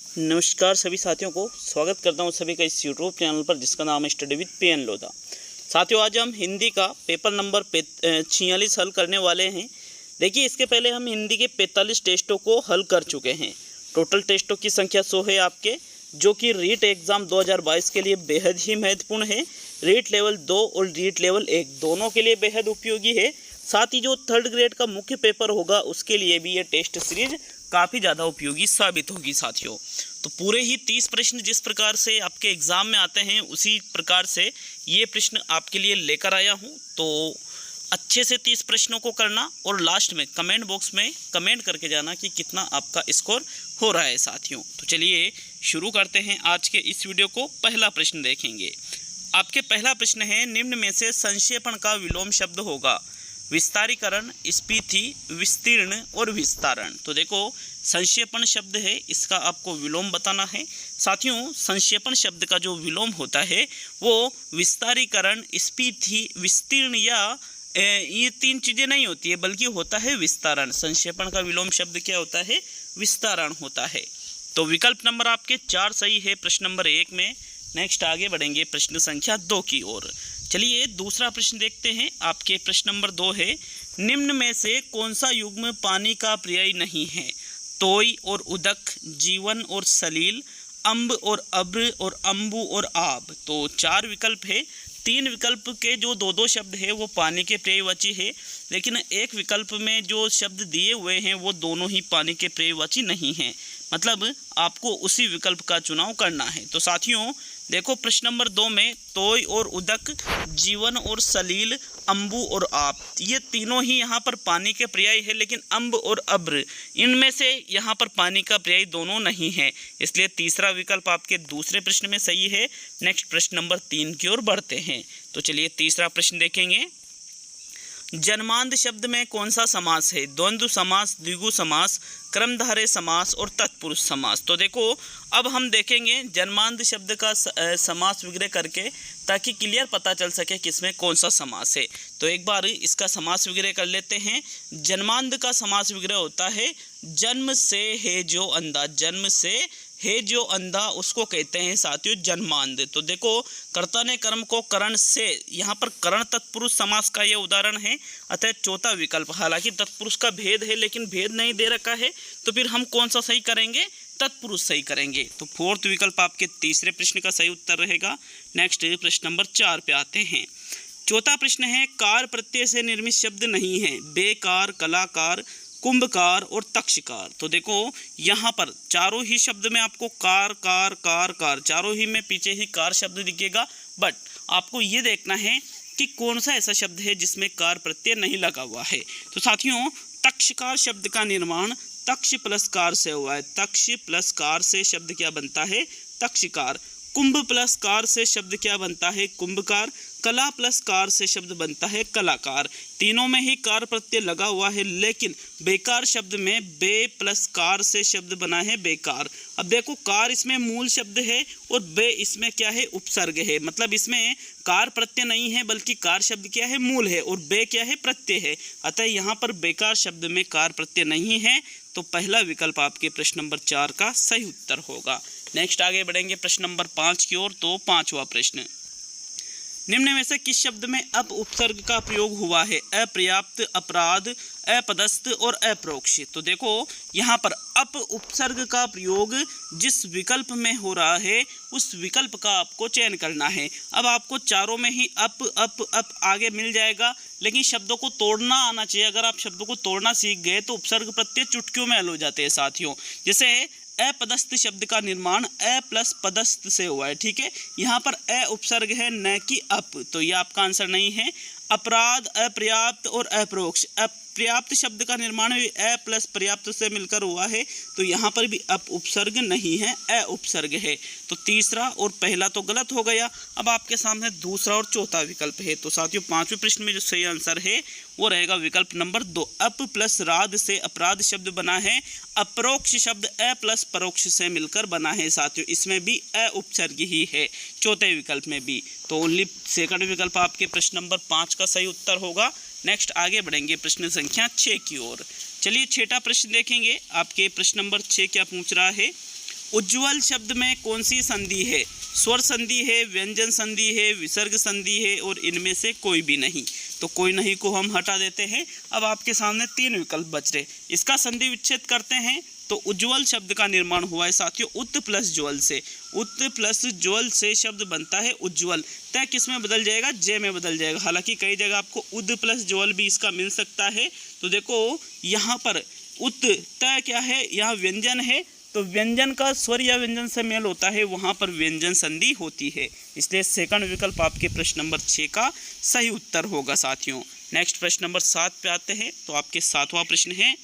नमस्कार सभी साथियों को स्वागत करता हूं सभी का इस यूट्यूब चैनल पर जिसका नाम है स्टडी विद पीएन लोधा। साथियों आज हम हिंदी का पेपर नंबर 46 हल करने वाले हैं। देखिए इसके पहले हम हिंदी के 45 टेस्टों को हल कर चुके हैं। टोटल टेस्टों की संख्या 100 है आपके, जो कि रीट एग्ज़ाम 2022 के लिए बेहद ही महत्वपूर्ण है। रीट लेवल 2 और रीट लेवल 1 दोनों के लिए बेहद उपयोगी है। साथ ही जो थर्ड ग्रेड का मुख्य पेपर होगा उसके लिए भी ये टेस्ट सीरीज काफ़ी ज़्यादा उपयोगी साबित होगी साथियों। तो पूरे ही 30 प्रश्न जिस प्रकार से आपके एग्ज़ाम में आते हैं उसी प्रकार से ये प्रश्न आपके लिए लेकर आया हूँ। तो अच्छे से 30 प्रश्नों को करना और लास्ट में कमेंट बॉक्स में कमेंट करके जाना कि कितना आपका स्कोर हो रहा है साथियों। तो चलिए शुरू करते हैं आज के इस वीडियो को। पहला प्रश्न देखेंगे। आपके पहला प्रश्न है, निम्न में से संक्षेपण का विलोम शब्द होगा? विस्तारीकरण, स्फीति, विस्तीर्ण और विस्तारण। तो देखो संक्षेपण शब्द है, इसका आपको विलोम बताना है साथियों। संक्षेपण शब्द का जो विलोम होता है वो विस्तारीकरण, स्फीति, विस्तीर्ण या ये 3 चीज़ें नहीं होती है, बल्कि होता है विस्तारण। संक्षेपण का विलोम शब्द क्या होता है? विस्तारण होता है। तो विकल्प नंबर आपके 4 सही है प्रश्न नंबर 1 में। नेक्स्ट आगे बढ़ेंगे प्रश्न संख्या 2 की ओर। चलिए दूसरा प्रश्न देखते हैं। आपके प्रश्न नंबर 2 है, निम्न में से कौन सा युग्म पानी का पर्याय नहीं है? तोय और उदक, जीवन और सलील, अम्ब और अब्र और अम्बु और आब। तो 4 विकल्प है। 3 विकल्प के जो 2 शब्द है वो पानी के पर्यायवाची है, लेकिन एक विकल्प में जो शब्द दिए हुए हैं वो दोनों ही पानी के पर्यायवाची नहीं हैं। मतलब आपको उसी विकल्प का चुनाव करना है। तो साथियों देखो प्रश्न नंबर 2 में तोय और उदक, जीवन और सलील, अम्बु और आप, ये तीनों ही यहाँ पर पानी के पर्याय है, लेकिन अम्ब और अब्र इनमें से यहाँ पर पानी का पर्याय दोनों नहीं है, इसलिए तीसरा विकल्प आपके दूसरे प्रश्न में सही है। नेक्स्ट प्रश्न नंबर 3 की ओर बढ़ते हैं। तो चलिए तीसरा प्रश्न देखेंगे। जन्मांध शब्द में कौन सा समास है? द्वंद्व समास, द्विगु समास, क्रमधारय समास और तत्पुरुष समास। तो देखो अब हम देखेंगे जन्मांध शब्द का समास विग्रह करके, ताकि क्लियर पता चल सके किसमें कौन सा समास है। तो एक बार इसका समास विग्रह कर लेते हैं। जन्मांध का समास विग्रह होता है जन्म से है जो अंधा। जन्म से है जो अंधा उसको कहते हैं साथियों जन्मांध। तो देखो कर्ता ने कर्म को करण से, यहाँ पर करण तत्पुरुष समास का ये उदाहरण है, अतः चौथा विकल्प। हालांकि तत्पुरुष का भेद है लेकिन भेद नहीं दे रखा है, तो फिर हम कौन सा सही करेंगे? तत्पुरुष सही करेंगे। तो फोर्थ विकल्प आपके तीसरे प्रश्न का सही उत्तर रहेगा। नेक्स्ट प्रश्न नंबर 4 पे आते हैं। चौथा प्रश्न है, कार प्रत्यय से निर्मित शब्द नहीं है? बेकार, कलाकार, कुंभकार और तक्षकार। तो देखो यहाँ पर चारों ही शब्द में आपको कार कार कार कार, चारों ही में पीछे ही कार शब्द दिखेगा, बट आपको ये देखना है कि कौन सा ऐसा शब्द है जिसमें कार प्रत्यय नहीं लगा हुआ है। तो साथियों तक्षकार शब्द का निर्माण तक्ष प्लस कार से हुआ है। तक्ष प्लस कार से शब्द क्या बनता है? तक्षकार। कुंभ प्लस कार से शब्द क्या बनता है? कुंभकार। कला प्लस कार से शब्द बनता है कलाकार। तीनों में ही कार प्रत्यय लगा हुआ है, लेकिन बेकार शब्द में बे प्लस कार से शब्द बना है बेकार। अब देखो कार इसमें मूल शब्द है और बे इसमें क्या है? उपसर्ग है। मतलब इसमें कार प्रत्यय नहीं है, बल्कि कार शब्द क्या है? मूल है, और बे क्या है? प्रत्यय है। अतः यहाँ पर बेकार शब्द में कार प्रत्यय नहीं है, तो पहला विकल्प आपके प्रश्न नंबर 4 का सही उत्तर होगा। नेक्स्ट आगे बढ़ेंगे प्रश्न नंबर 5 की ओर। तो 5वां प्रश्न, निम्न में से किस शब्द में अप उपसर्ग का प्रयोग हुआ है? अपर्याप्त, अपराध, अपदस्थ और अपरोक्ष। तो देखो यहाँ पर अप उपसर्ग का प्रयोग जिस विकल्प में हो रहा है उस विकल्प का आपको चयन करना है। अब आपको चारों में ही अप आगे मिल जाएगा, लेकिन शब्दों को तोड़ना आना चाहिए। अगर आप शब्दों को तोड़ना सीख गए तो उपसर्ग प्रत्यय चुटकियों में हल हो जाते हैं साथियों। जैसे अपदस्थ शब्द का निर्माण अ प्लस पदस्थ से हुआ है, ठीक है। यहाँ पर अ उपसर्ग है न कि अप, तो ये आपका आंसर नहीं है। अपराध, अपर्याप्त और अपरोक्ष, पर्याप्त शब्द का निर्माण भी अ प्लस पर्याप्त से मिलकर हुआ है, तो यहाँ पर भी अप उपसर्ग नहीं है, अ उपसर्ग है। तो तीसरा और पहला तो गलत हो गया। अब आपके सामने दूसरा और चौथा विकल्प है। तो साथियों 5वें प्रश्न में जो सही आंसर है वो रहेगा विकल्प नंबर 2। अप प्लस राध से अपराध शब्द बना है। अपरोक्ष शब्द अ प्लस परोक्ष से मिलकर बना है साथियों, इसमें भी अ उपसर्ग ही है चौथे विकल्प में भी। तो ओनली सेकंड विकल्प आपके प्रश्न नंबर 5 का सही उत्तर होगा। नेक्स्ट आगे बढ़ेंगे प्रश्न संख्या 6 की ओर। चलिए छठा प्रश्न देखेंगे। आपके प्रश्न नंबर 6 क्या पूछ रहा है? उज्ज्वल शब्द में कौन सी संधि है? स्वर संधि है, व्यंजन संधि है, विसर्ग संधि है और इनमें से कोई भी नहीं। तो कोई नहीं को हम हटा देते हैं। अब आपके सामने 3 विकल्प बच रहे, इसका संधि विच्छेद करते हैं तो उज्ज्वल शब्द का निर्माण हुआ है साथियों उत प्लस ज्वल से। उत प्लस ज्वल से शब्द बनता है उज्ज्वल। तय किस में बदल जाएगा? जय में बदल जाएगा। हालांकि कई जगह आपको उद प्लस ज्वल भी इसका मिल सकता है। तो देखो यहाँ पर उत तय क्या है? यहाँ व्यंजन है, तो व्यंजन का स्वर या व्यंजन से मेल होता है, वहाँ पर व्यंजन संधि होती है। इसलिए सेकंड विकल्प आपके प्रश्न नंबर 6 का सही उत्तर होगा साथियों। नेक्स्ट प्रश्न नंबर 7 पे आते हैं। तो आपके 7वां प्रश्न है,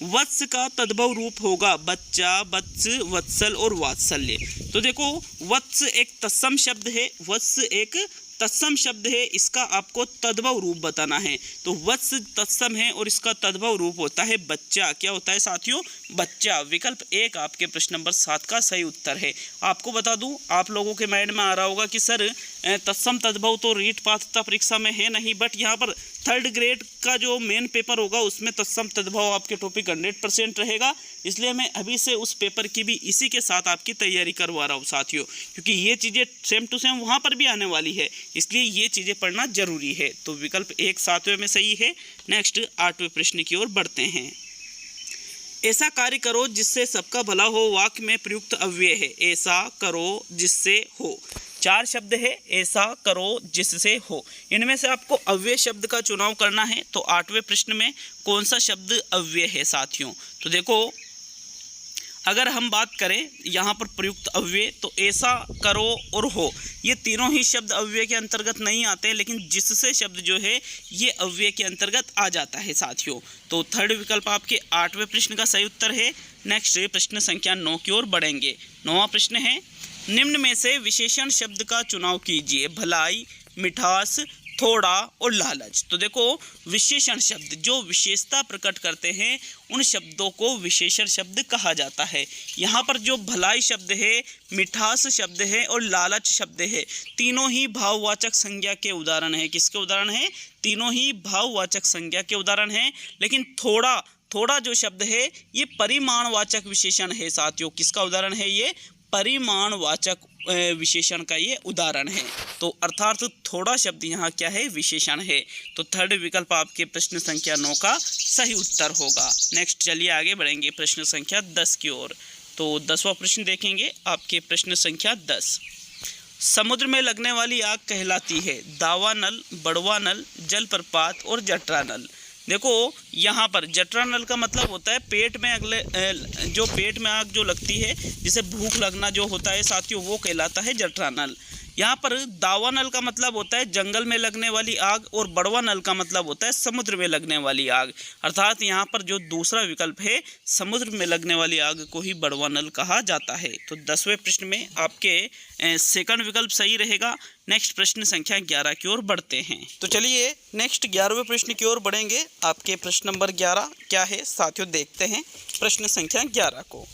वत्स का तद्भव रूप होगा बच्चा, वत्स, वत्सल और वात्सल्य। तो देखो वत्स एक तत्सम शब्द है, वत्स एक तत्सम शब्द है, इसका आपको तद्भव रूप बताना है। तो वत्स तत्सम है और इसका तद्भव रूप होता है बच्चा। क्या होता है साथियों? बच्चा। विकल्प 1 आपके प्रश्न नंबर 7 का सही उत्तर है। आपको बता दूं, आप लोगों के माइंड में आ रहा होगा कि सर तत्सम तद्भव तो रीट पात्रता परीक्षा में है नहीं, बट यहाँ पर 3rd ग्रेड का जो मेन पेपर होगा उसमें तत्सम तद्भव आपके टॉपिक 100% रहेगा। इसलिए मैं अभी से उस पेपर की भी इसी के साथ आपकी तैयारी करवा रहा हूँ साथियों, क्योंकि ये चीज़ें सेम टू सेम वहाँ पर भी आने वाली है, इसलिए ये चीज़ें पढ़ना जरूरी है। तो विकल्प 1 7वें में सही है। नेक्स्ट 8वें प्रश्न की ओर बढ़ते हैं। ऐसा कार्य करो जिससे सबका भला हो वाक्य में प्रयुक्त अव्यय है। ऐसा करो जिससे हो। 4 शब्द है, ऐसा करो जिससे हो। इनमें से आपको अव्यय शब्द का चुनाव करना है। तो 8वें प्रश्न में कौन सा शब्द अव्यय है साथियों? तो देखो अगर हम बात करें यहाँ पर प्रयुक्त अव्यय, तो ऐसा, करो और हो, ये तीनों ही शब्द अव्यय के अंतर्गत नहीं आते, लेकिन जिससे शब्द जो है ये अव्यय के अंतर्गत आ जाता है साथियों। तो 3rd विकल्प आपके 8वें प्रश्न का सही उत्तर है। नेक्स्ट प्रश्न संख्या 9 की ओर बढ़ेंगे। 9वां प्रश्न है, निम्न में से विशेषण शब्द का चुनाव कीजिए। भलाई, मिठास, थोड़ा और लालच। तो देखो विशेषण शब्द जो विशेषता प्रकट करते हैं उन शब्दों को विशेषण शब्द कहा जाता है। यहाँ पर जो भलाई शब्द है, मिठास शब्द है और लालच शब्द है, तीनों ही भाववाचक संज्ञा के उदाहरण है। किसके उदाहरण है? तीनों ही भाववाचक संज्ञा के उदाहरण है। लेकिन थोड़ा जो शब्द है ये परिमाणवाचक विशेषण है साथियों। किसका उदाहरण है? ये परिमाणवाचक विशेषण का ये उदाहरण है। तो अर्थात थोड़ा शब्द यहाँ क्या है? विशेषण है। तो 3rd विकल्प आपके प्रश्न संख्या 9 का सही उत्तर होगा। नेक्स्ट चलिए आगे बढ़ेंगे प्रश्न संख्या 10 की ओर। तो 10वां प्रश्न देखेंगे आपके प्रश्न संख्या 10। समुद्र में लगने वाली आग कहलाती है दावा नल, बड़वा नल, जलप्रपात और जठरा नल। देखो यहाँ पर जठरा नल का मतलब होता है पेट में जो पेट में आग जो लगती है, जिसे भूख लगना जो होता है साथियों, वो कहलाता है जठरा नल। यहाँ पर दावा नल का मतलब होता है जंगल में लगने वाली आग और बड़वा नल का मतलब होता है समुद्र में लगने वाली आग। अर्थात यहाँ पर जो दूसरा विकल्प है समुद्र में लगने वाली आग को ही बड़वा नल कहा जाता है। तो 10वें प्रश्न में आपके सेकंड विकल्प सही रहेगा। नेक्स्ट प्रश्न संख्या 11 की ओर बढ़ते हैं। तो चलिए नेक्स्ट 11वें प्रश्न की ओर बढ़ेंगे। आपके प्रश्न नंबर 11 क्या है साथियों, देखते हैं प्रश्न संख्या 11 को।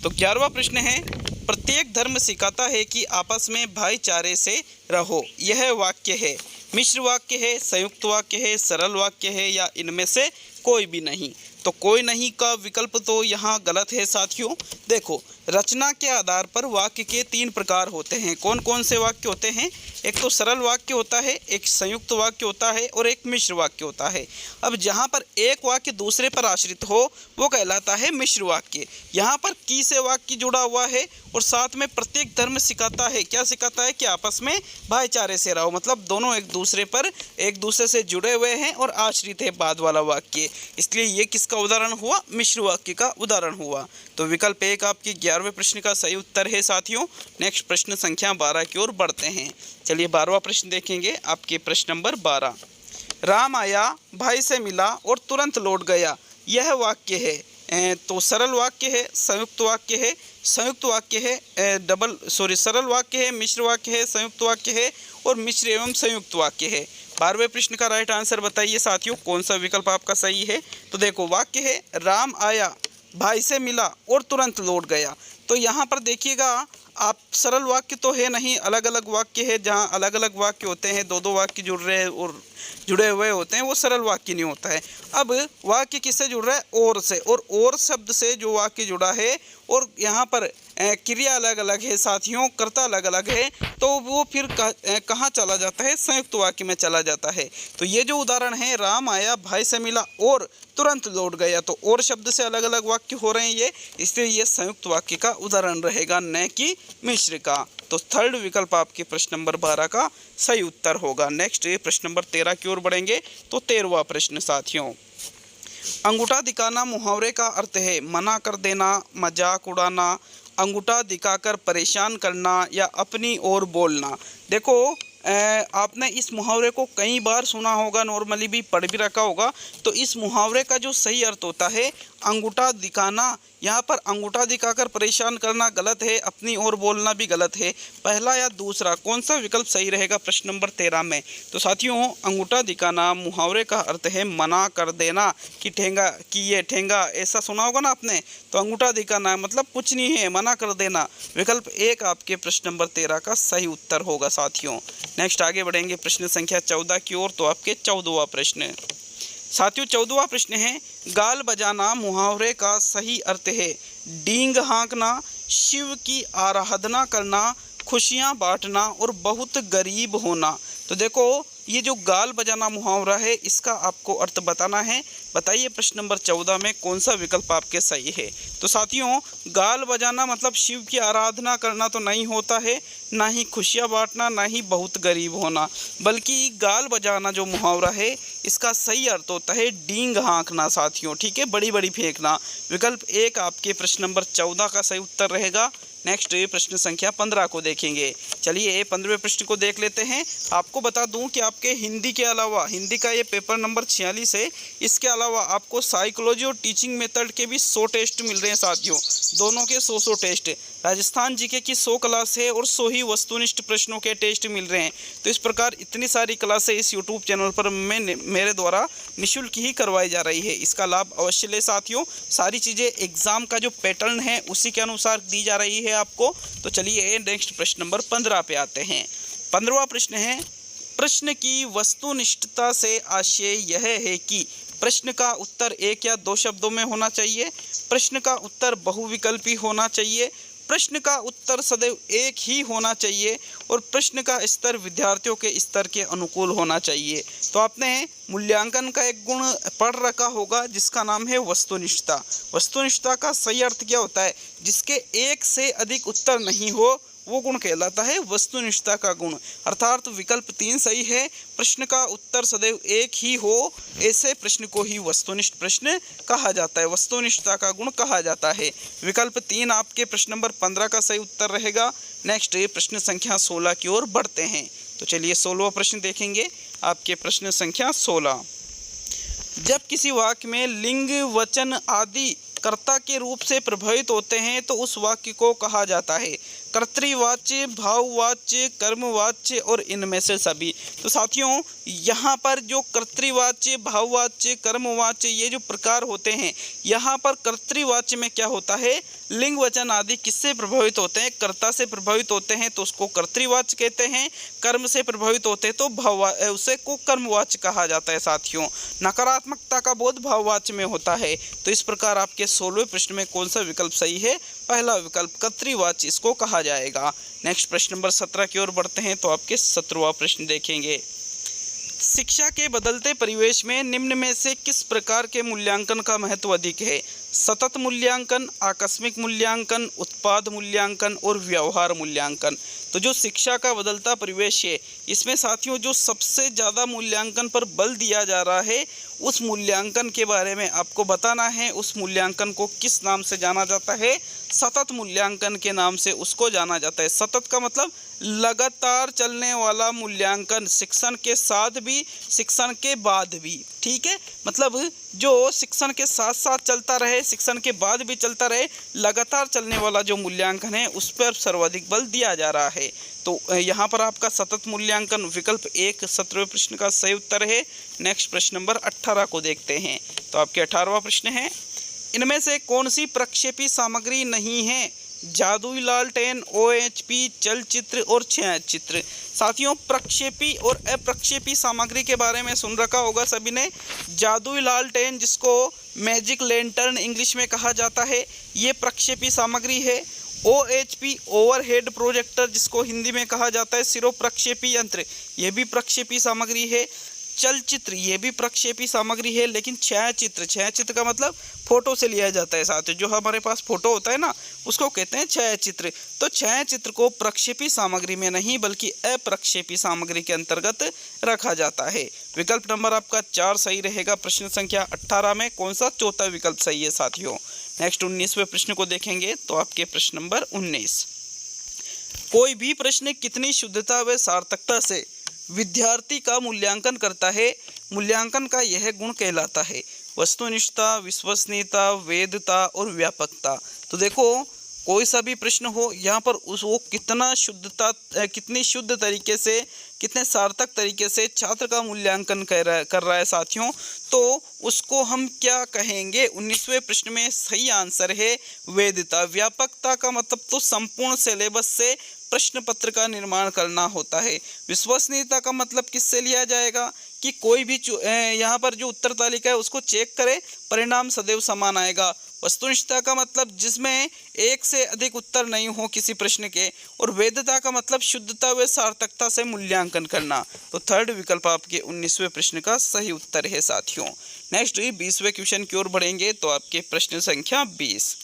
तो 11वां प्रश्न है, प्रत्येक धर्म सिखाता है कि आपस में भाईचारे से रहो। यह वाक्य है मिश्र वाक्य है, संयुक्त वाक्य है, सरल वाक्य है या इनमें से कोई भी नहीं। तो कोई नहीं का विकल्प तो यहाँ गलत है साथियों। देखो रचना के आधार पर वाक्य के 3 प्रकार होते हैं। कौन कौन से वाक्य होते हैं? एक तो सरल वाक्य होता है, एक संयुक्त वाक्य होता है और एक मिश्र वाक्य होता है। अब जहाँ पर एक वाक्य दूसरे पर आश्रित हो वो कहलाता है मिश्र वाक्य। यहाँ पर की से वाक्य जुड़ा हुआ है और साथ में प्रत्येक धर्म सिखाता है। क्या सिखाता है? कि आपस में भाईचारे से रहो, मतलब दोनों एक दूसरे से जुड़े हुए हैं और आश्रित है बाद वाला वाक्य। इसलिए ये किसका उदाहरण हुआ? मिश्र वाक्य का उदाहरण हुआ। तो विकल्प 1 आपके 11वें प्रश्न का सही उत्तर है साथियों। नेक्स्ट प्रश्न संख्या 12 की ओर बढ़ते हैं। चलिए 12वां प्रश्न देखेंगे। आपके प्रश्न नंबर 12, राम आया, भाई से मिला और तुरंत लौट गया। यह वाक्य है तो सरल वाक्य है, संयुक्त वाक्य है, सरल वाक्य है, मिश्र वाक्य है, संयुक्त वाक्य है और मिश्र एवं संयुक्त वाक्य है। 12वें प्रश्न का राइट आंसर बताइए साथियों, कौन सा विकल्प आपका सही है। तो देखो वाक्य है राम आया, भाई से मिला और तुरंत लौट गया। तो यहाँ पर देखिएगा आप सरल वाक्य तो है नहीं, अलग अलग वाक्य है। जहाँ अलग अलग वाक्य होते हैं, 2-2 वाक्य जुड़ रहे हैं और जुड़े हुए होते हैं, वो सरल वाक्य नहीं होता है। अब वाक्य किससे जुड़ रहा है? और से, और शब्द से जो वाक्य जुड़ा है और यहाँ पर क्रिया अलग अलग है साथियों, कर्ता अलग अलग है, तो वो फिर कहाँ चला जाता है, संयुक्त वाक्य में चला जाता है। तो ये जो उदाहरण है, राम आया, भाई से मिला और तुरंत लौट गया, तो और शब्द से अलग अलग वाक्य हो रहे हैं ये, इसलिए ये संयुक्त वाक्य का उदाहरण रहेगा, न कि मिश्र का। तो थर्ड विकल्प आपके प्रश्न नंबर 12 का सही उत्तर होगा। नेक्स्ट प्रश्न नंबर 13 की ओर बढ़ेंगे। तो 13वां प्रश्न साथियों, अंगूठा दिखाना मुहावरे का अर्थ है मना कर देना, मजाक उड़ाना, अंगूठा दिखाकर परेशान करना या अपनी ओर बोलना। देखो आपने इस मुहावरे को कई बार सुना होगा, नॉर्मली भी पढ़ भी रखा होगा। तो इस मुहावरे का जो सही अर्थ होता है अंगूठा दिखाना, यहाँ पर अंगूठा दिखाकर परेशान करना गलत है, अपनी ओर बोलना भी गलत है। पहला या दूसरा कौन सा विकल्प सही रहेगा प्रश्न नंबर 13 में? तो साथियों अंगूठा दिखाना मुहावरे का अर्थ है मना कर देना, कि ठेंगा कि ये ठेंगा, ऐसा सुना होगा ना आपने। तो अंगूठा दिखाना मतलब कुछ नहीं है, मना कर देना। विकल्प 1 आपके प्रश्न नंबर 13 का सही उत्तर होगा साथियों। नेक्स्ट आगे बढ़ेंगे प्रश्न संख्या 14 की ओर। तो आपके 14वां प्रश्न साथियों, 14वां प्रश्न है, गाल बजाना मुहावरे का सही अर्थ है डींग हाँकना, शिव की आराधना करना, खुशियाँ बांटना और बहुत गरीब होना। तो देखो ये जो गाल बजाना मुहावरा है इसका आपको अर्थ बताना है। बताइए प्रश्न नंबर 14 में कौन सा विकल्प आपके सही है? तो साथियों गाल बजाना मतलब शिव की आराधना करना तो नहीं होता है, ना ही खुशियाँ बांटना, ना ही बहुत गरीब होना, बल्कि गाल बजाना जो मुहावरा है इसका सही अर्थ होता है डींग हाँकना साथियों, ठीक है, बड़ी बड़ी फेंकना। विकल्प 1 आपके प्रश्न नंबर 14 का सही उत्तर रहेगा। नेक्स्ट प्रश्न संख्या 15 को देखेंगे। चलिए 15वें प्रश्न को देख लेते हैं। आपको बता दूं कि आपके हिंदी के अलावा, हिंदी का ये पेपर नंबर 46 है, इसके अलावा आपको साइकोलॉजी और टीचिंग मेथड के भी 100 टेस्ट मिल रहे हैं साथियों, दोनों के 100 टेस्ट। राजस्थान जीके की 100 क्लास है और 100 ही वस्तुनिष्ठ प्रश्नों के टेस्ट मिल रहे हैं। तो इस प्रकार इतनी सारी क्लासें इस यूट्यूब चैनल पर मेरे द्वारा निःशुल्क ही करवाई जा रही है, इसका लाभ अवश्य ले साथियों। सारी चीज़ें एग्ज़ाम का जो पैटर्न है उसी के अनुसार दी जा रही है आपको। तो चलिए नेक्स्ट प्रश्न नंबर 15 पे आते हैं। 15वां प्रश्न है, प्रश्न की वस्तुनिष्ठता से आशय यह है कि प्रश्न का उत्तर 1 या 2 शब्दों में होना चाहिए, प्रश्न का उत्तर बहुविकल्पी होना चाहिए, प्रश्न का उत्तर सदैव एक ही होना चाहिए और प्रश्न का स्तर विद्यार्थियों के स्तर के अनुकूल होना चाहिए। तो आपने मूल्यांकन का एक गुण पढ़ रखा होगा जिसका नाम है वस्तुनिष्ठता। वस्तुनिष्ठता का सही अर्थ क्या होता है? जिसके एक से अधिक उत्तर नहीं हो वो गुण कहलाता है वस्तुनिष्ठता का गुण। अर्थात विकल्प 3 सही है, प्रश्न का उत्तर सदैव एक ही हो, ऐसे प्रश्न को ही वस्तुनिष्ठ प्रश्न कहा जाता है, वस्तुनिष्ठता का गुण कहा जाता है। विकल्प 3 आपके प्रश्न नंबर 15 का सही उत्तर रहेगा। नेक्स्ट प्रश्न संख्या 16 की ओर बढ़ते हैं। तो चलिए 16वां प्रश्न देखेंगे। आपके प्रश्न संख्या 16, जब किसी वाक्य में लिंग वचन आदि कर्ता के रूप से प्रभावित होते हैं तो उस वाक्य को कहा जाता है कर्तृवाच्य, भाववाच्य, कर्मवाच्य और इनमें से सभी। तो साथियों यहाँ पर जो कर्तृवाच्य, भाववाच्य, कर्मवाच्य ये जो प्रकार होते हैं, यहाँ पर कर्तृवाच्य में क्या होता है, लिंग वचन आदि किससे प्रभावित होते हैं? कर्ता से प्रभावित होते हैं तो उसको कर्तृवाच्य कहते हैं, कर्म से प्रभावित होते हैं तो उसे को कर्मवाच्य कहा जाता है साथियों। नकारात्मकता का बोध भाववाच्य में होता है। तो इस प्रकार आपके 16वें प्रश्न में कौन सा विकल्प सही है? पहला विकल्प कर्तृवाच्य इसको कहा जाएगा। नेक्स्ट प्रश्न नंबर 17 की ओर बढ़ते हैं। तो आपके 17वां प्रश्न देखेंगे। शिक्षा के बदलते परिवेश में निम्न में से किस प्रकार के मूल्यांकन का महत्व अधिक है? सतत मूल्यांकन, आकस्मिक मूल्यांकन, उत्पाद मूल्यांकन और व्यवहार मूल्यांकन। तो जो शिक्षा का बदलता परिवेश है इसमें साथियों जो सबसे ज़्यादा मूल्यांकन पर बल दिया जा रहा है उस मूल्यांकन के बारे में आपको बताना है। उस मूल्यांकन को किस नाम से जाना जाता है? सतत मूल्यांकन के नाम से उसको जाना जाता है। सतत का मतलब लगातार चलने वाला मूल्यांकन, शिक्षण के साथ भी शिक्षण के बाद भी, ठीक है, मतलब जो शिक्षण के साथ साथ चलता रहे, शिक्षण के बाद भी चलता रहे, लगातार चलने वाला जो मूल्यांकन है उस पर सर्वाधिक बल दिया जा रहा है। तो यहाँ पर आपका सतत मूल्यांकन विकल्प 1 17वें प्रश्न का सही उत्तर है। नेक्स्ट प्रश्न नंबर 18 को देखते हैं। तो आपके 18वां प्रश्न है, इनमें से कौन सी प्रक्षेपी सामग्री नहीं है जादुई लालटेन, OHP, चलचित्र और छायाचित्र। साथियों, प्रक्षेपी और अप्रक्षेपी सामग्री के बारे में सुन रखा होगा सभी ने। जादुई लालटेन, जिसको मैजिक लैंटर्न इंग्लिश में कहा जाता है, ये प्रक्षेपी सामग्री है। OHP, ओवरहेड प्रोजेक्टर, जिसको हिंदी में कहा जाता है सिरो प्रक्षेपी यंत्र, ये भी प्रक्षेपी सामग्री है। चलचित्र, ये भी प्रक्षेपी सामग्री है। लेकिन छायाचित्र, छायाचित्र का मतलब फोटो से लिया जाता है साथियों, जो हमारे पास फोटो होता है ना, उसको कहते हैं छायाचित्र। तो छायाचित्र को प्रक्षेपी सामग्री में नहीं बल्कि अप्रक्षेपी सामग्री के अंतर्गत रखा जाता है। विकल्प नंबर आपका 4 सही रहेगा। प्रश्न संख्या 18 में कौन सा चौथा विकल्प सही है साथियों। नेक्स्ट 19वें प्रश्न को देखेंगे तो आपके प्रश्न नंबर 19, कोई भी प्रश्न कितनी शुद्धता व सार्थकता से विद्यार्थी का मूल्यांकन करता है, मूल्यांकन का यह गुण कहलाता है। वस्तुनिष्ठता, विश्वसनीयता, वैधता और व्यापकता। तो देखो, कोई सा भी प्रश्न हो, यहाँ पर वो कितनी शुद्ध तरीके से, कितने सार्थक तरीके से छात्र का मूल्यांकन कर रहा है साथियों, तो उसको हम क्या कहेंगे। 19वें प्रश्न में सही आंसर है वैधता। व्यापकता का मतलब तो संपूर्ण सिलेबस से प्रश्न पत्र का निर्माण करना होता है। विश्वसनीयता का मतलब किससे लिया जाएगा कि कोई भी यहाँ पर जो उत्तर तालिका है उसको चेक करे, परिणाम सदैव समान आएगा। वस्तुनिष्ठता का मतलब जिसमें एक से अधिक उत्तर नहीं हो किसी प्रश्न के। और वैधता का मतलब शुद्धता व सार्थकता से मूल्यांकन करना। तो थर्ड विकल्प आपके 19वें प्रश्न का सही उत्तर है साथियों। नेक्स्ट 20वें क्वेश्चन की ओर बढ़ेंगे तो आपके प्रश्न संख्या 20,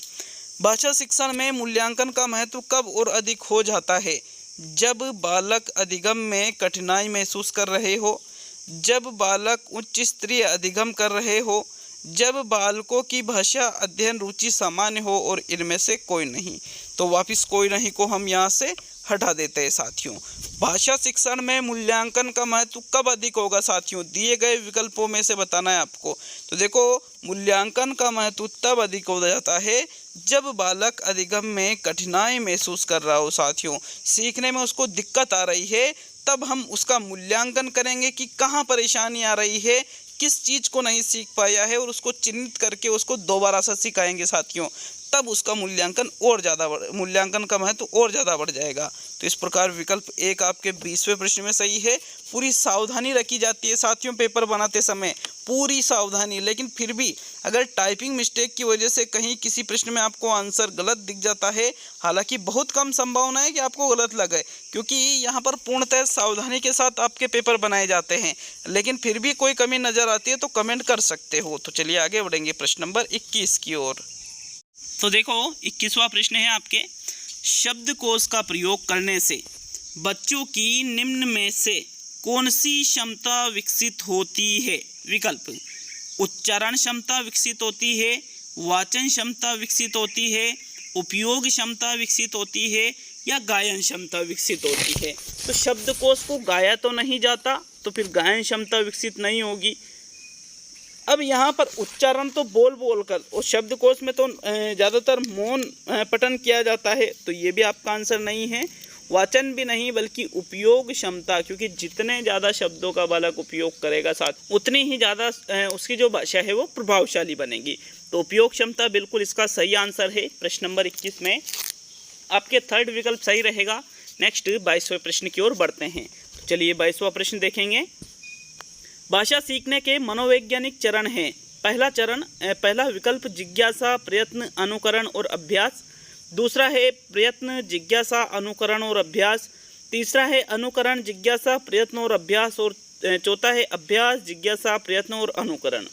भाषा शिक्षण में मूल्यांकन का महत्व कब और अधिक हो जाता है। जब बालक अधिगम में कठिनाई महसूस कर रहे हो, जब बालक उच्च स्तरीय अधिगम कर रहे हो, जब बालकों की भाषा अध्ययन रुचि सामान्य हो और इनमें से कोई नहीं। तो वापस कोई नहीं को हम यहाँ से हटा देते हैं साथियों। भाषा शिक्षण में मूल्यांकन का महत्व कब अधिक होगा साथियों, दिए गए विकल्पों में से बताना है आपको। तो देखो, मूल्यांकन का महत्व तब अधिक हो जाता है जब बालक अधिगम में कठिनाई महसूस कर रहा हो साथियों, सीखने में उसको दिक्कत आ रही है, तब हम उसका मूल्यांकन करेंगे कि कहाँ परेशानी आ रही है, किस चीज़ को नहीं सीख पाया है, और उसको चिन्हित करके उसको दोबारा से सिखाएंगे साथियों। तब उसका मूल्यांकन का महत्व और ज़्यादा बढ़ जाएगा। तो इस प्रकार विकल्प 1 आपके 20वें प्रश्न में सही है। पूरी सावधानी रखी जाती है साथियों पेपर बनाते समय, पूरी सावधानी। लेकिन फिर भी अगर टाइपिंग मिस्टेक की वजह से कहीं किसी प्रश्न में आपको आंसर गलत दिख जाता है, हालांकि बहुत कम संभावना है कि आपको गलत लगे, क्योंकि यहाँ पर पूर्णतः सावधानी के साथ आपके पेपर बनाए जाते हैं। लेकिन फिर भी कोई कमी नज़र आती है तो कमेंट कर सकते हो। तो चलिए आगे बढ़ेंगे प्रश्न नंबर 21 की ओर। तो देखो, 21वां प्रश्न है आपके, शब्दकोश का प्रयोग करने से बच्चों की निम्न में से कौन सी क्षमता विकसित होती है। विकल्प, उच्चारण क्षमता विकसित होती है, वाचन क्षमता विकसित होती है, उपयोग क्षमता विकसित होती है, या गायन क्षमता विकसित होती है। तो शब्दकोश को गाया तो नहीं जाता, तो फिर गायन क्षमता विकसित नहीं होगी। अब यहाँ पर उच्चारण तो बोल कर, और शब्दकोश में तो ज़्यादातर मौन पठन किया जाता है, तो ये भी आपका आंसर नहीं है। वाचन भी नहीं, बल्कि उपयोग क्षमता, क्योंकि जितने ज़्यादा शब्दों का बालक उपयोग करेगा साथ उतनी ही ज़्यादा उसकी जो भाषा है वो प्रभावशाली बनेगी। तो उपयोग क्षमता बिल्कुल इसका सही आंसर है। प्रश्न नंबर 21 में आपके थर्ड विकल्प सही रहेगा। नेक्स्ट 22वें प्रश्न की ओर बढ़ते हैं। तो चलिए 22वां प्रश्न देखेंगे। भाषा सीखने के मनोवैज्ञानिक चरण हैं। पहला विकल्प जिज्ञासा, प्रयत्न, अनुकरण और अभ्यास। दूसरा है प्रयत्न, जिज्ञासा, अनुकरण और अभ्यास। तीसरा है अनुकरण, जिज्ञासा, प्रयत्न और अभ्यास। और चौथा है अभ्यास, जिज्ञासा, प्रयत्न और अनुकरण।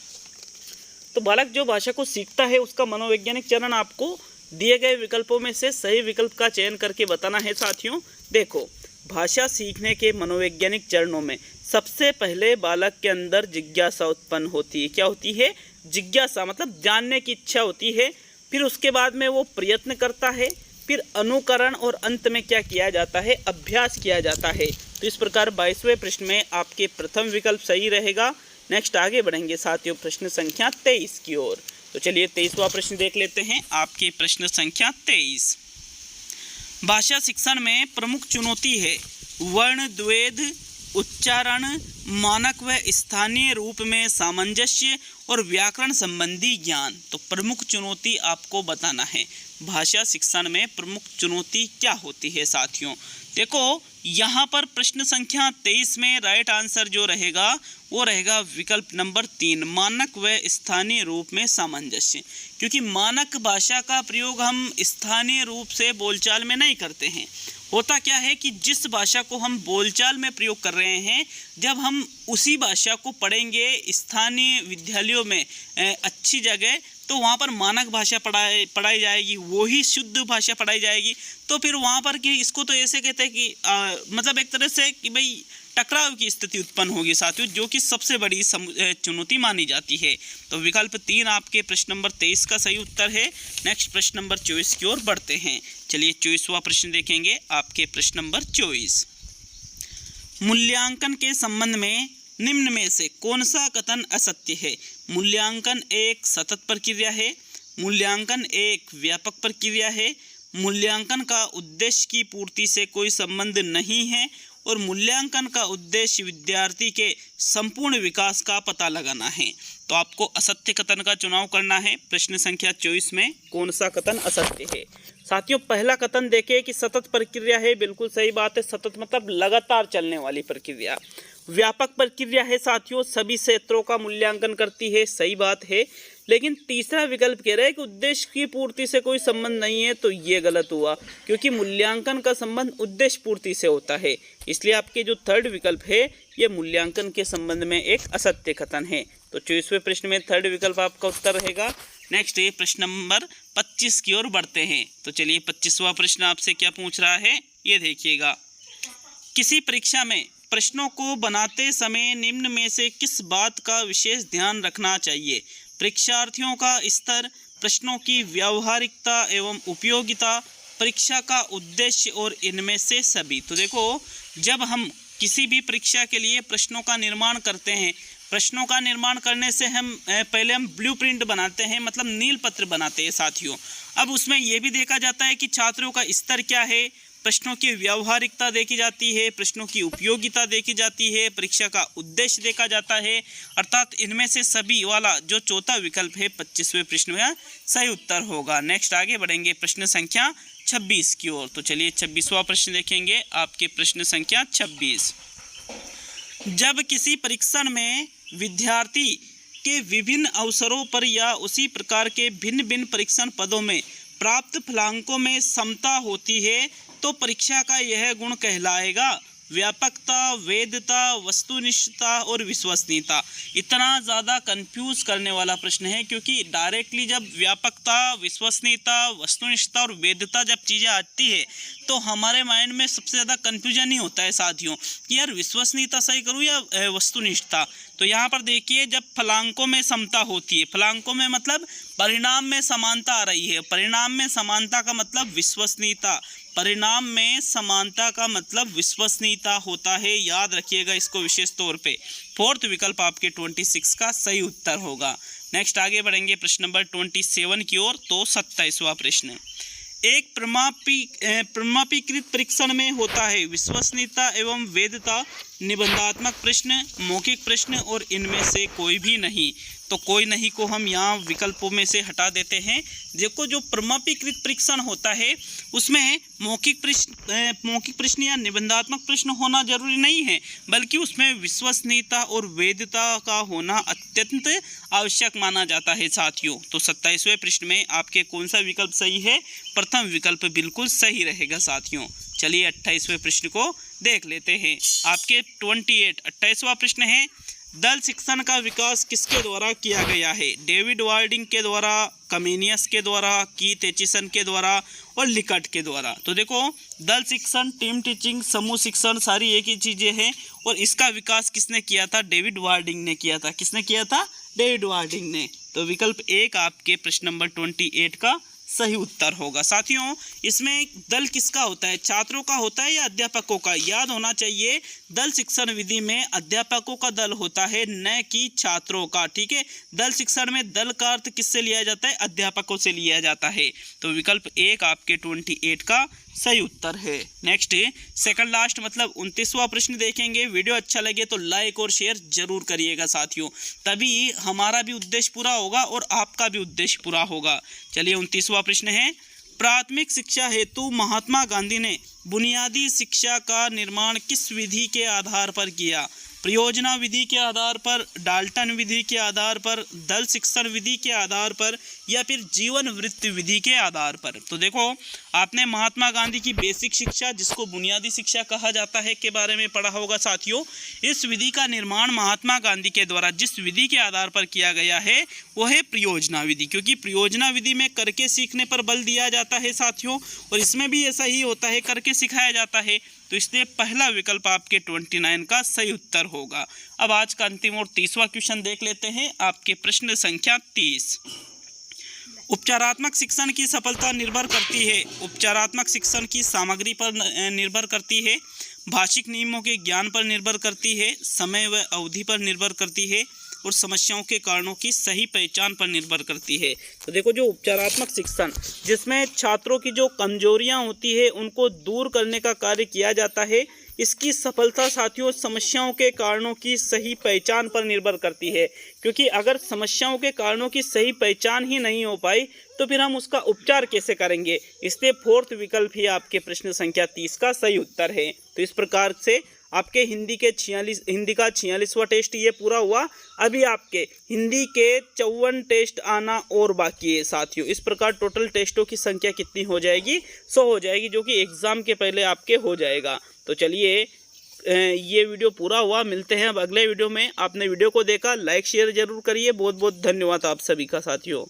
तो बालक जो भाषा को सीखता है उसका मनोवैज्ञानिक चरण आपको दिए गए विकल्पों में से सही विकल्प का चयन करके बताना है साथियों। देखो, भाषा सीखने के मनोवैज्ञानिक चरणों में सबसे पहले बालक के अंदर जिज्ञासा उत्पन्न होती है। क्या होती है? जिज्ञासा, मतलब जानने की इच्छा होती है। फिर उसके बाद में वो प्रयत्न करता है, फिर अनुकरण, और अंत में क्या किया जाता है? अभ्यास किया जाता है। तो इस प्रकार 22वें प्रश्न में आपके प्रथम विकल्प सही रहेगा। नेक्स्ट आगे बढ़ेंगे साथियों प्रश्न संख्या 23 की ओर। तो चलिए 23वां प्रश्न देख लेते हैं। आपके प्रश्न संख्या 23, भाषा शिक्षण में प्रमुख चुनौती है वर्ण द्वेध, उच्चारण, मानक व स्थानीय रूप में सामंजस्य और व्याकरण संबंधी ज्ञान। तो प्रमुख चुनौती आपको बताना है, भाषा शिक्षण में प्रमुख चुनौती क्या होती है साथियों। देखो यहाँ पर प्रश्न संख्या 23 में राइट आंसर जो रहेगा वो रहेगा विकल्प नंबर 3, मानक व स्थानीय रूप में सामंजस्य। क्योंकि मानक भाषा का प्रयोग हम स्थानीय रूप से बोलचाल में नहीं करते हैं। होता क्या है कि जिस भाषा को हम बोलचाल में प्रयोग कर रहे हैं, जब हम उसी भाषा को पढ़ेंगे स्थानीय विद्यालयों में अच्छी जगह, तो वहाँ पर मानक भाषा पढ़ाई जाएगी, वही शुद्ध भाषा पढ़ाई जाएगी। तो फिर वहाँ पर कि इसको तो ऐसे कहते हैं कि मतलब एक तरह से कि भाई टकराव की स्थिति उत्पन्न होगी साथियों, जो कि सबसे बड़ी चुनौती मानी जाती है। तो विकल्प 3 आपके प्रश्न नंबर 23 का सही उत्तर है। नेक्स्ट प्रश्न नंबर 24 की ओर बढ़ते हैं। चलिए 24वां प्रश्न देखेंगे, आपके प्रश्न नंबर 24। मूल्यांकन के संबंध में निम्न में से कौन सा कथन असत्य है। मूल्यांकन एक सतत प्रक्रिया है, मूल्यांकन एक व्यापक प्रक्रिया है, मूल्यांकन का उद्देश्य की पूर्ति से कोई संबंध नहीं है, और मूल्यांकन का उद्देश्य विद्यार्थी के संपूर्ण विकास का पता लगाना है। तो आपको असत्य कथन का चुनाव करना है। प्रश्न संख्या 24 में कौन सा कथन असत्य है। साथियों पहला कथन देखें कि सतत प्रक्रिया है, बिल्कुल सही बात है। सतत मतलब लगातार चलने वाली प्रक्रिया। व्यापक प्रक्रिया है साथियों, सभी क्षेत्रों का मूल्यांकन करती है, सही बात है। लेकिन तीसरा विकल्प कह रहा है कि उद्देश्य की पूर्ति से कोई संबंध नहीं है, तो ये गलत हुआ, क्योंकि मूल्यांकन का संबंध उद्देश्य पूर्ति से होता है। इसलिए आपके जो थर्ड विकल्प है ये मूल्यांकन के संबंध में एक असत्य कथन है। तो 24वें प्रश्न में थर्ड विकल्प आपका उत्तर रहेगा। नेक्स्ट ये प्रश्न नंबर 25 की ओर बढ़ते हैं। तो चलिए 25वां प्रश्न आपसे क्या पूछ रहा है, ये देखिएगा। किसी परीक्षा में प्रश्नों को बनाते समय निम्न में से किस बात का विशेष ध्यान रखना चाहिए। परीक्षार्थियों का स्तर, प्रश्नों की व्यावहारिकता एवं उपयोगिता, परीक्षा का उद्देश्य और इनमें से सभी। तो देखो जब हम किसी भी परीक्षा के लिए प्रश्नों का निर्माण करते हैं, प्रश्नों का निर्माण करने से हम पहले ब्लूप्रिंट बनाते हैं, मतलब नील पत्र बनाते हैं साथियों। अब उसमें यह भी देखा जाता है कि छात्रों का स्तर क्या है, प्रश्नों की व्यावहारिकता देखी जाती है, प्रश्नों की उपयोगिता देखी जाती है, परीक्षा का उद्देश्य देखा जाता है। अर्थात इनमें से सभी वाला जो चौथा विकल्प है 25वें प्रश्न में सही उत्तर होगा। नेक्स्ट आगे बढ़ेंगे प्रश्न संख्या 26 की ओर। तो चलिए 26वां प्रश्न देखेंगे, आपके प्रश्न संख्या 26। जब किसी परीक्षण में विद्यार्थी के विभिन्न अवसरों पर या उसी प्रकार के भिन्न भिन्न परीक्षण पदों में प्राप्त फलांकों में समता होती है, तो परीक्षा का यह गुण कहलाएगा व्यापकता, वैधता, वस्तुनिष्ठता और विश्वसनीयता। इतना ज़्यादा कंफ्यूज करने वाला प्रश्न है, क्योंकि डायरेक्टली जब व्यापकता, विश्वसनीयता, वस्तुनिष्ठता और वैधता जब चीज़ें आती है तो हमारे माइंड में सबसे ज़्यादा कन्फ्यूजन ही होता है साथियों कि यार विश्वसनीयता सही करूँ या वस्तुनिष्ठता। तो यहाँ पर देखिए जब फलांकों में समता होती है, फलांकों में मतलब परिणाम में समानता आ रही है, परिणाम में समानता का मतलब विश्वसनीयता, परिणाम में समानता का मतलब विश्वसनीयता होता है। याद रखिएगा इसको विशेष तौर पे। फोर्थ विकल्प आपके 26 का सही उत्तर होगा। नेक्स्ट आगे बढ़ेंगे प्रश्न नंबर 27 की ओर। तो 27वां प्रश्न, एक प्रमाणीकृत परीक्षण में होता है विश्वसनीयता एवं वैधता, निबंधात्मक प्रश्न, मौखिक प्रश्न और इनमें से कोई भी नहीं। तो कोई नहीं को हम यहाँ विकल्पों में से हटा देते हैं। देखो जो प्रमाणीकृत परीक्षण होता है उसमें मौखिक प्रश्न या निबंधात्मक प्रश्न होना जरूरी नहीं है, बल्कि उसमें विश्वसनीयता और वैधता का होना अत्यंत आवश्यक माना जाता है साथियों। तो 27वें प्रश्न में आपके कौन सा विकल्प सही है? प्रथम विकल्प बिल्कुल सही रहेगा साथियों। चलिए 28वें प्रश्न को देख लेते हैं। आपके 28वां प्रश्न है, दल शिक्षण का विकास किसके द्वारा किया गया है? डेविड वार्डिंग के द्वारा, कमेनियस के द्वारा, कीथ एचिसन के द्वारा और लिकट के द्वारा। तो देखो दल शिक्षण, टीम टीचिंग, समूह शिक्षण सारी एक ही चीज़ें हैं, और इसका विकास किसने किया था? डेविड वार्डिंग ने किया था। किसने किया था? डेविड वार्डिंग ने। तो विकल्प 1 आपके प्रश्न नंबर 28 का सही उत्तर होगा। साथियों इसमें दल किसका होता है? छात्रों का होता है या अध्यापकों का? याद होना चाहिए दल शिक्षण विधि में अध्यापकों का दल होता है, न कि छात्रों का। ठीक है, दल शिक्षण में दल का अर्थ किससे लिया जाता है? अध्यापकों से लिया जाता है। तो विकल्प 1 आपके 28 का सही उत्तर है। नेक्स्ट सेकंड लास्ट मतलब 29वां प्रश्न देखेंगे। वीडियो अच्छा लगे तो लाइक और शेयर जरूर करिएगा साथियों, तभी हमारा भी उद्देश्य पूरा होगा और आपका भी उद्देश्य पूरा होगा। चलिए 29वां प्रश्न है, प्राथमिक शिक्षा हेतु महात्मा गांधी ने बुनियादी शिक्षा का निर्माण किस विधि के आधार पर किया? परियोजना विधि के आधार पर, डाल्टन विधि के आधार पर, दल शिक्षण विधि के आधार पर, या फिर जीवन वृत्ति विधि के आधार पर। तो देखो, आपने महात्मा गांधी की बेसिक शिक्षा, जिसको बुनियादी शिक्षा कहा जाता है, के बारे में पढ़ा होगा साथियों। इस विधि का निर्माण महात्मा गांधी के द्वारा जिस विधि के आधार पर किया गया है वो है परियोजना विधि, क्योंकि परियोजना विधि में करके सीखने पर बल दिया जाता है साथियों, और इसमें भी ऐसा ही होता है, करके सिखाया जाता है। तो इसलिए पहला विकल्प आपके 29 का सही उत्तर होगा। अब आज का अंतिम और 30वां क्वेश्चन देख लेते हैं। आपके प्रश्न संख्या 30, उपचारात्मक शिक्षण की सफलता निर्भर करती है, उपचारात्मक शिक्षण की सामग्री पर निर्भर करती है, भाषिक नियमों के ज्ञान पर निर्भर करती है, समय व अवधि पर निर्भर करती है, और समस्याओं के कारणों की सही पहचान पर निर्भर करती है। तो देखो, जो उपचारात्मक शिक्षण, जिसमें छात्रों की जो कमजोरियां होती है उनको दूर करने का कार्य किया जाता है, इसकी सफलता साथियों समस्याओं के कारणों की सही पहचान पर निर्भर करती है, क्योंकि अगर समस्याओं के कारणों की सही पहचान ही नहीं हो पाई तो फिर हम उसका उपचार कैसे करेंगे। इसलिए फोर्थ विकल्प ही आपके प्रश्न संख्या 30 का सही उत्तर है। तो इस प्रकार से आपके हिंदी का 46वां टेस्ट ये पूरा हुआ। अभी आपके हिंदी के 54 टेस्ट आना और बाकी है साथियों। इस प्रकार टोटल टेस्टों की संख्या कितनी हो जाएगी? 100 हो जाएगी, जो कि एग्ज़ाम के पहले आपके हो जाएगा। तो चलिए, ये वीडियो पूरा हुआ। मिलते हैं अब अगले वीडियो में। आपने वीडियो को देखा, लाइक शेयर जरूर करिए। बहुत बहुत धन्यवाद आप सभी का साथियों।